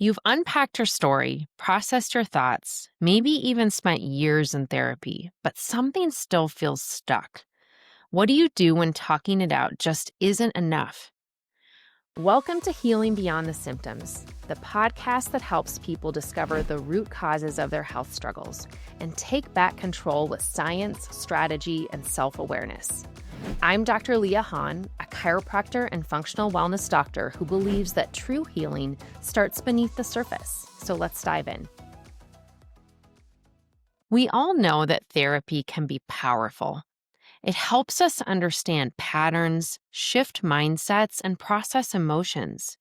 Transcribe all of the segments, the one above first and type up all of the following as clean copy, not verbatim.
You've unpacked your story, processed your thoughts, maybe even spent years in therapy, but something still feels stuck. What do you do when talking it out just isn't enough? Welcome to Healing Beyond the Symptoms, the podcast that helps people discover the root causes of their health struggles and take back control with science, strategy, and self-awareness. I'm Dr. Leah Hahn, a chiropractor and functional wellness doctor who believes that true healing starts beneath the surface. So let's dive in. We all know that therapy can be powerful. It helps us understand patterns, shift mindsets, and process emotions.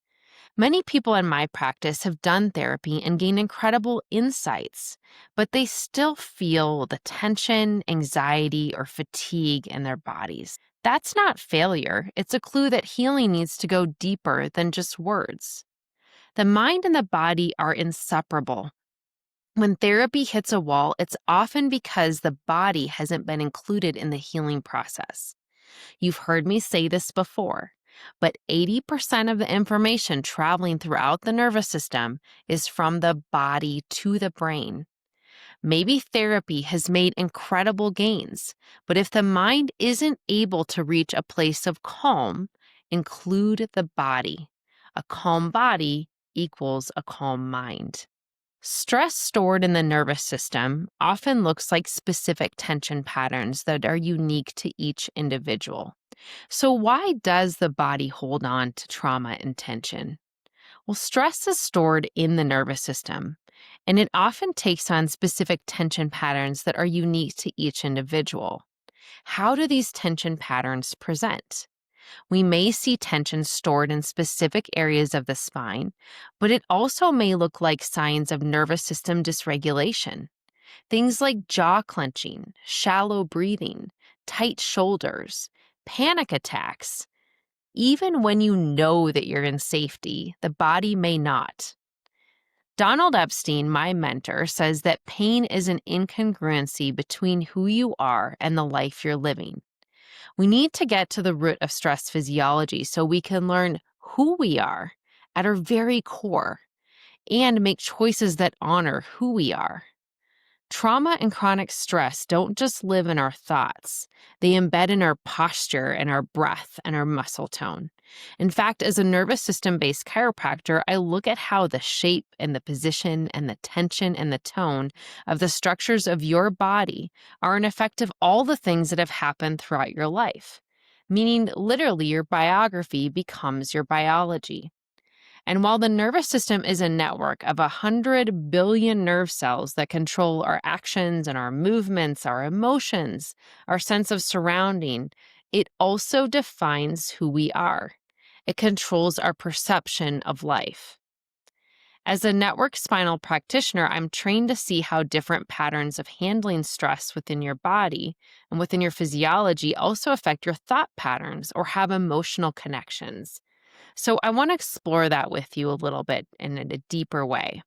Many people in my practice have done therapy and gained incredible insights, but they still feel the tension, anxiety, or fatigue in their bodies. That's not failure. It's a clue that healing needs to go deeper than just words. The mind and the body are inseparable. When therapy hits a wall, it's often because the body hasn't been included in the healing process. You've heard me say this before, but 80% of the information traveling throughout the nervous system is from the body to the brain. Maybe therapy has made incredible gains, but if the mind isn't able to reach a place of calm, include the body. A calm body equals a calm mind. Stress stored in the nervous system often looks like specific tension patterns that are unique to each individual. So why does the body hold on to trauma and tension? Well, stress is stored in the nervous system, and it often takes on specific tension patterns that are unique to each individual. How do these tension patterns present? We may see tension stored in specific areas of the spine, but it also may look like signs of nervous system dysregulation. Things like jaw clenching, shallow breathing, tight shoulders, panic attacks. Even when you know that you're in safety, the body may not. Donald Epstein, my mentor, says that pain is an incongruency between who you are and the life you're living. We need to get to the root of stress physiology so we can learn who we are at our very core and make choices that honor who we are. Trauma and chronic stress don't just live in our thoughts. They embed in our posture and our breath and our muscle tone. In fact, as a nervous system-based chiropractor, I look at how the shape and the position and the tension and the tone of the structures of your body are an effect of all the things that have happened throughout your life. Meaning, literally, your biography becomes your biology. And while the nervous system is a network of 100 billion nerve cells that control our actions and our movements, our emotions, our sense of surrounding, it also defines who we are. It controls our perception of life. As a network spinal practitioner, I'm trained to see how different patterns of handling stress within your body and within your physiology also affect your thought patterns or have emotional connections. So I want to explore that with you a little bit in a deeper way.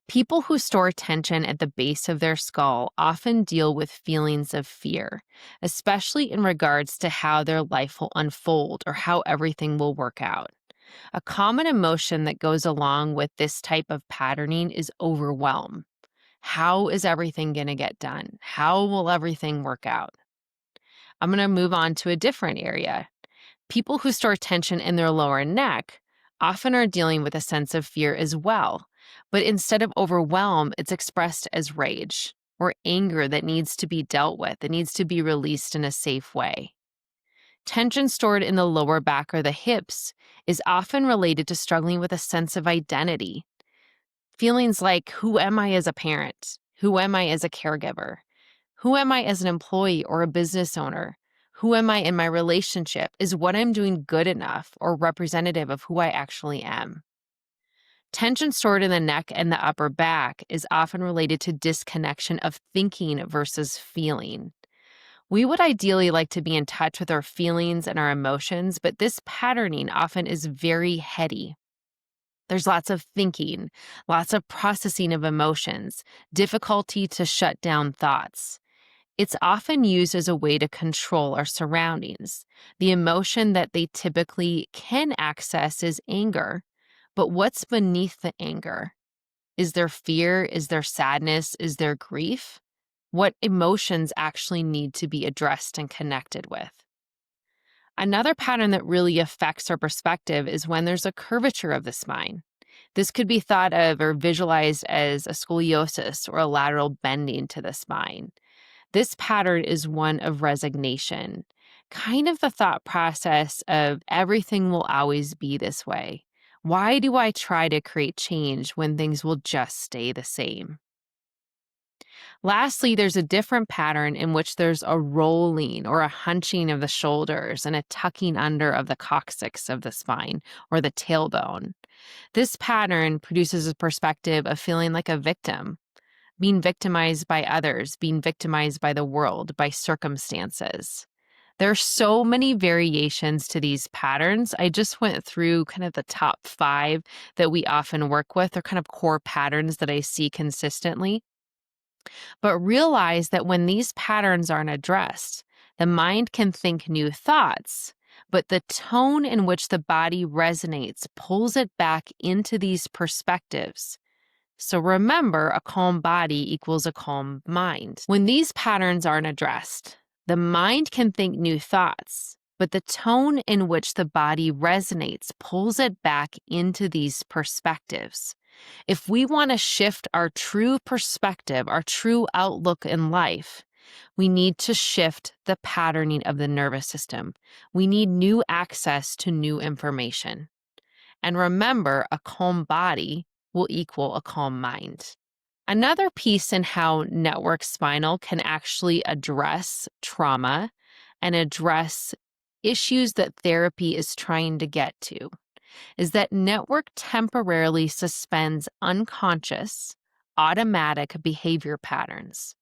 People who store tension at the base of their skull often deal with feelings of fear, especially in regards to how their life will unfold or how everything will work out. A common emotion that goes along with this type of patterning is overwhelm. How is everything going to get done? How will everything work out? I'm going to move on to a different area. People who store tension in their lower neck often are dealing with a sense of fear as well, but instead of overwhelm, it's expressed as rage or anger that needs to be dealt with. It needs to be released in a safe way. Tension stored in the lower back or the hips is often related to struggling with a sense of identity. Feelings like, who am I as a parent? Who am I as a caregiver? Who am I as an employee or a business owner? Who am I in my relationship? Is what I'm doing good enough or representative of who I actually am? Tension stored in the neck and the upper back is often related to disconnection of thinking versus feeling. We would ideally like to be in touch with our feelings and our emotions, but this patterning often is very heady. There's lots of thinking, lots of processing of emotions, difficulty to shut down thoughts. It's often used as a way to control our surroundings. The emotion that they typically can access is anger. But what's beneath the anger? Is there fear? Is there sadness? Is there grief? What emotions actually need to be addressed and connected with? Another pattern that really affects our perspective is when there's a curvature of the spine. This could be thought of or visualized as a scoliosis or a lateral bending to the spine. This pattern is one of resignation, kind of the thought process of everything will always be this way. Why do I try to create change when things will just stay the same? Lastly, there's a different pattern in which there's a rolling or a hunching of the shoulders and a tucking under of the coccyx of the spine or the tailbone. This pattern produces a perspective of feeling like a victim, being victimized by others, being victimized by the world, by circumstances. There are so many variations to these patterns. I just went through kind of the top 5 that we often work with. They're kind of core patterns that I see consistently. But realize that when these patterns aren't addressed, the mind can think new thoughts, but the tone in which the body resonates pulls it back into these perspectives. So remember, a calm body equals a calm mind. When these patterns aren't addressed, the mind can think new thoughts, but the tone in which the body resonates pulls it back into these perspectives. If we want to shift our true perspective, our true outlook in life, we need to shift the patterning of the nervous system. We need new access to new information. And remember, a calm body will equal a calm mind. Another piece in how Network Spinal can actually address trauma and address issues that therapy is trying to get to is that Network temporarily suspends unconscious, automatic behavior patterns.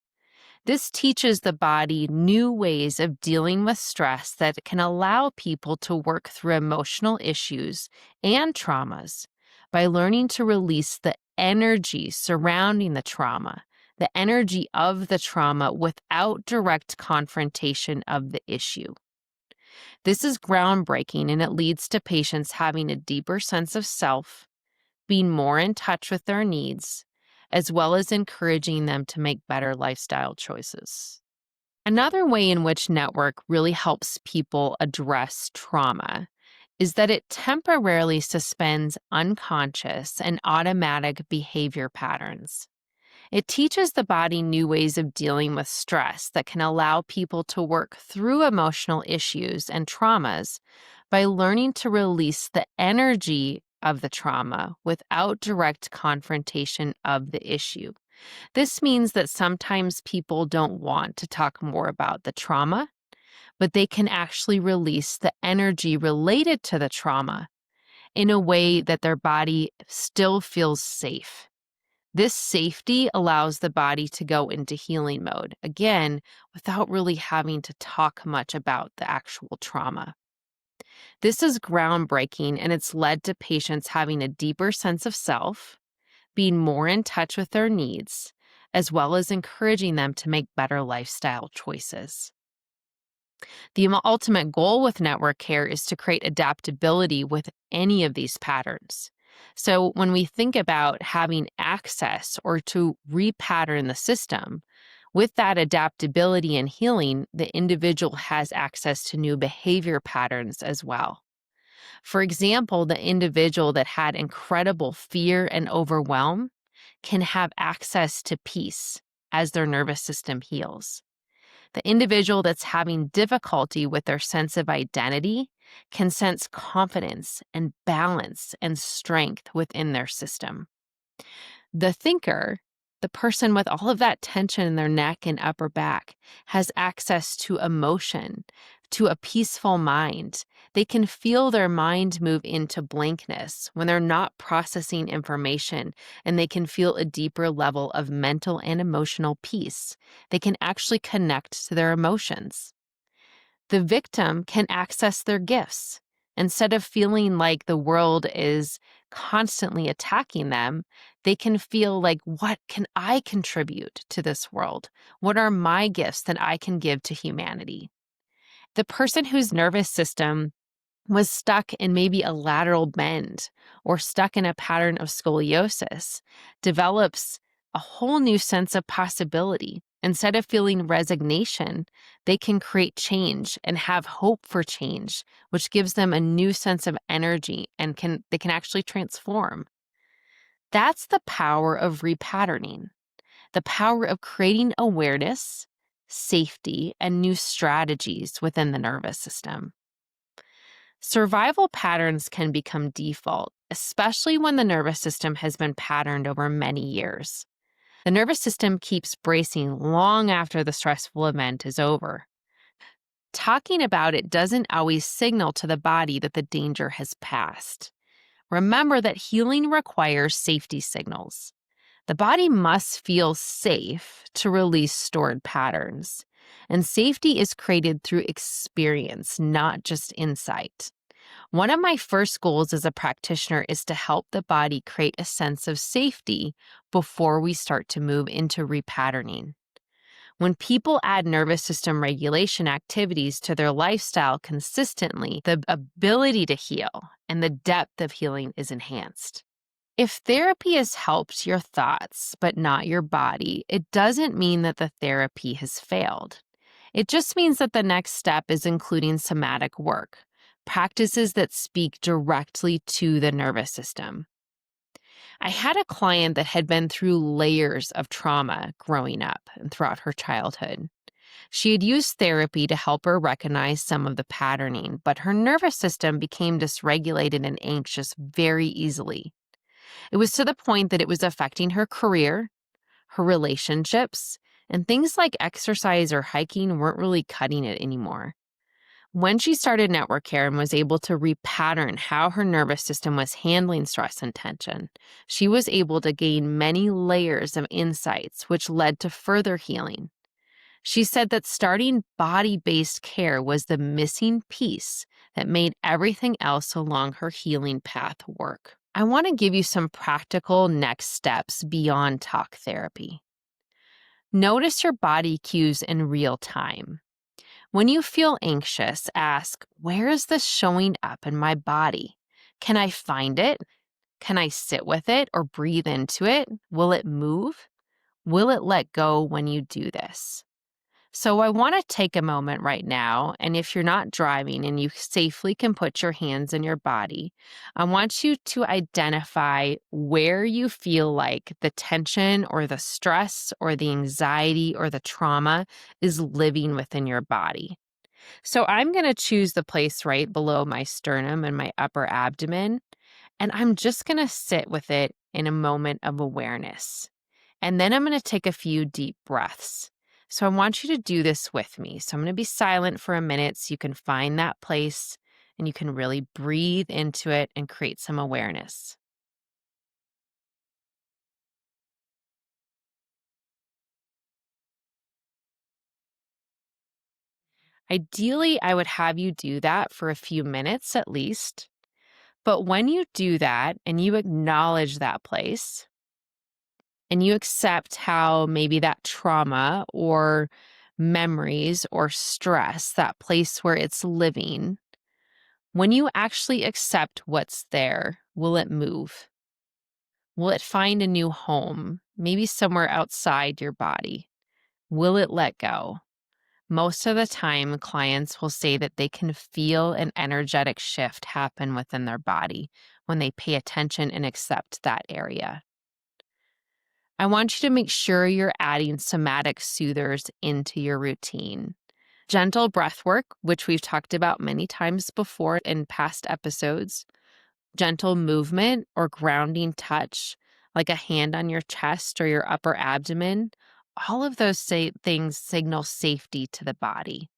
This teaches the body new ways of dealing with stress that can allow people to work through emotional issues and traumas by learning to release the energy surrounding the trauma, the energy of the trauma without direct confrontation of the issue. This is groundbreaking and it leads to patients having a deeper sense of self, being more in touch with their needs, as well as encouraging them to make better lifestyle choices. Another way in which Network really helps people address trauma is that it temporarily suspends unconscious and automatic behavior patterns. It teaches the body new ways of dealing with stress that can allow people to work through emotional issues and traumas by learning to release the energy of the trauma without direct confrontation of the issue. This means that sometimes people don't want to talk more about the trauma, but they can actually release the energy related to the trauma in a way that their body still feels safe. This safety allows the body to go into healing mode, again, without really having to talk much about the actual trauma. This is groundbreaking, and it's led to patients having a deeper sense of self, being more in touch with their needs, as well as encouraging them to make better lifestyle choices. The ultimate goal with network care is to create adaptability with any of these patterns. So when we think about having access or to repattern the system, with that adaptability and healing, the individual has access to new behavior patterns as well. For example, the individual that had incredible fear and overwhelm can have access to peace as their nervous system heals. The individual that's having difficulty with their sense of identity can sense confidence and balance and strength within their system. The thinker, the person with all of that tension in their neck and upper back, has access to emotion, to a peaceful mind. They can feel their mind move into blankness when they're not processing information, and they can feel a deeper level of mental and emotional peace. They can actually connect to their emotions. The victim can access their gifts. Instead of feeling like the world is constantly attacking them, they can feel like, what can I contribute to this world? What are my gifts that I can give to humanity? The person whose nervous system was stuck in maybe a lateral bend or stuck in a pattern of scoliosis develops a whole new sense of possibility. Instead of feeling resignation, they can create change and have hope for change, which gives them a new sense of energy and they can actually transform. That's the power of repatterning, the power of creating awareness, safety, and new strategies within the nervous system. Survival patterns can become default, especially when the nervous system has been patterned over many years. The nervous system keeps bracing long after the stressful event is over. Talking about it doesn't always signal to the body that the danger has passed. Remember that healing requires safety signals. The body must feel safe to release stored patterns. And safety is created through experience, not just insight. One of my first goals as a practitioner is to help the body create a sense of safety before we start to move into repatterning. When people add nervous system regulation activities to their lifestyle consistently, the ability to heal and the depth of healing is enhanced. If therapy has helped your thoughts but not your body, it doesn't mean that the therapy has failed. It just means that the next step is including somatic work, practices that speak directly to the nervous system. I had a client that had been through layers of trauma growing up and throughout her childhood. She had used therapy to help her recognize some of the patterning, but her nervous system became dysregulated and anxious very easily. It was to the point that it was affecting her career, her relationships, and things like exercise or hiking weren't really cutting it anymore. When she started network care and was able to repattern how her nervous system was handling stress and tension, she was able to gain many layers of insights, which led to further healing. She said that starting body-based care was the missing piece that made everything else along her healing path work. I want to give you some practical next steps beyond talk therapy. Notice your body cues in real time. When you feel anxious, ask, where is this showing up in my body? Can I find it? Can I sit with it or breathe into it? Will it move? Will it let go when you do this? So I want to take a moment right now, and if you're not driving and you safely can put your hands in your body, I want you to identify where you feel like the tension or the stress or the anxiety or the trauma is living within your body. So I'm going to choose the place right below my sternum and my upper abdomen, and I'm just going to sit with it in a moment of awareness. And then I'm going to take a few deep breaths. So I want you to do this with me. So I'm going to be silent for a minute so you can find that place and you can really breathe into it and create some awareness. Ideally, I would have you do that for a few minutes at least. But when you do that and you acknowledge that place and you accept how maybe that trauma or memories or stress, that place where it's living, when you actually accept what's there, will it move? Will it find a new home, maybe somewhere outside your body? Will it let go? Most of the time, clients will say that they can feel an energetic shift happen within their body when they pay attention and accept that area. I want you to make sure you're adding somatic soothers into your routine. Gentle breath work, which we've talked about many times before in past episodes, gentle movement or grounding touch, like a hand on your chest or your upper abdomen, all of those things signal safety to the body.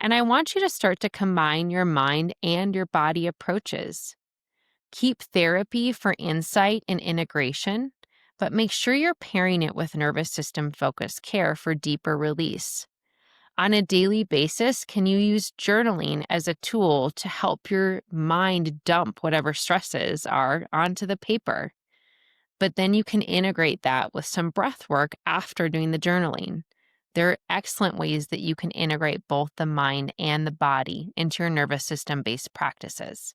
And I want you to start to combine your mind and your body approaches. Keep therapy for insight and integration, but make sure you're pairing it with nervous system focused care for deeper release. On a daily basis, can you use journaling as a tool to help your mind dump whatever stresses are onto the paper? But then you can integrate that with some breath work after doing the journaling. There are excellent ways that you can integrate both the mind and the body into your nervous system based practices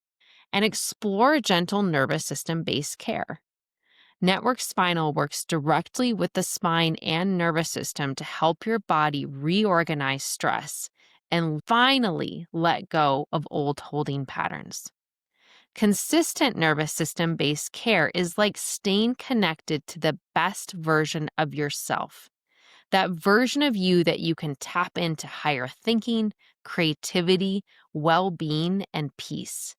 and explore gentle nervous system based care. Network Spinal works directly with the spine and nervous system to help your body reorganize stress and finally let go of old holding patterns. Consistent nervous system based care is like staying connected to the best version of yourself, that version of you that you can tap into higher thinking, creativity, well being, and peace.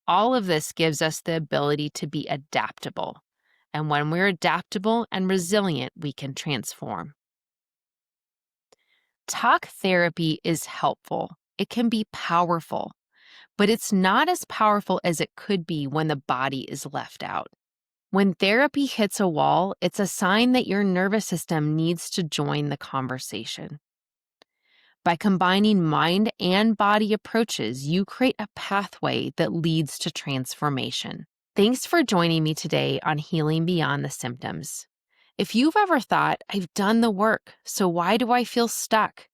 All of this gives us the ability to be adaptable. And when we're adaptable and resilient, we can transform. Talk therapy is helpful. It can be powerful, but it's not as powerful as it could be when the body is left out. When therapy hits a wall, it's a sign that your nervous system needs to join the conversation. By combining mind and body approaches, you create a pathway that leads to transformation. Thanks for joining me today on Healing Beyond the Symptoms. If you've ever thought, I've done the work, so why do I feel stuck?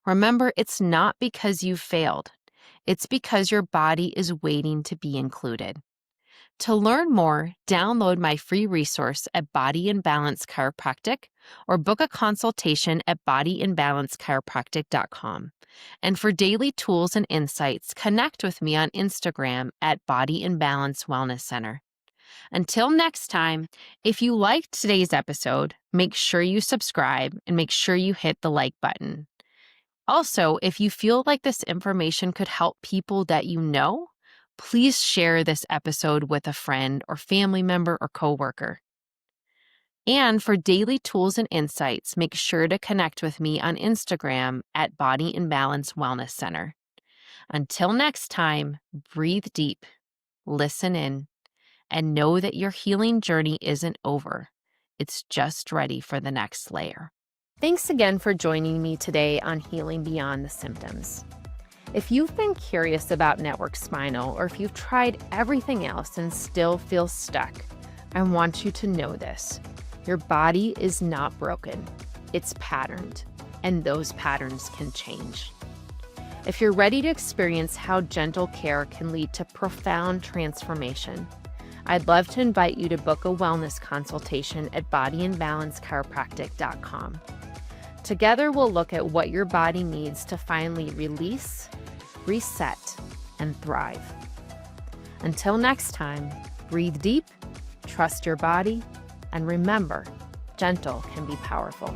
Remember, it's not because you've failed. It's because your body is waiting to be included. To learn more, download my free resource at Body in Balance Chiropractic or book a consultation at bodyinbalancechiropractic.com. And for daily tools and insights, connect with me on Instagram at Body in Balance Wellness Center. Until next time, if you liked today's episode, make sure you subscribe and make sure you hit the like button. Also, if you feel like this information could help people that you know, please share this episode with a friend or family member or coworker. And for daily tools and insights, make sure to connect with me on Instagram at Body in Balance Wellness Center. Until next time, breathe deep, listen in, and know that your healing journey isn't over. It's just ready for the next layer. Thanks again for joining me today on Healing Beyond the Symptoms. If you've been curious about Network Spinal, or if you've tried everything else and still feel stuck, I want you to know this. Your body is not broken. It's patterned, and those patterns can change. If you're ready to experience how gentle care can lead to profound transformation, I'd love to invite you to book a wellness consultation at bodyinbalancechiropractic.com. Together, we'll look at what your body needs to finally release, reset, and thrive. Until next time, breathe deep, trust your body, and remember, gentle can be powerful.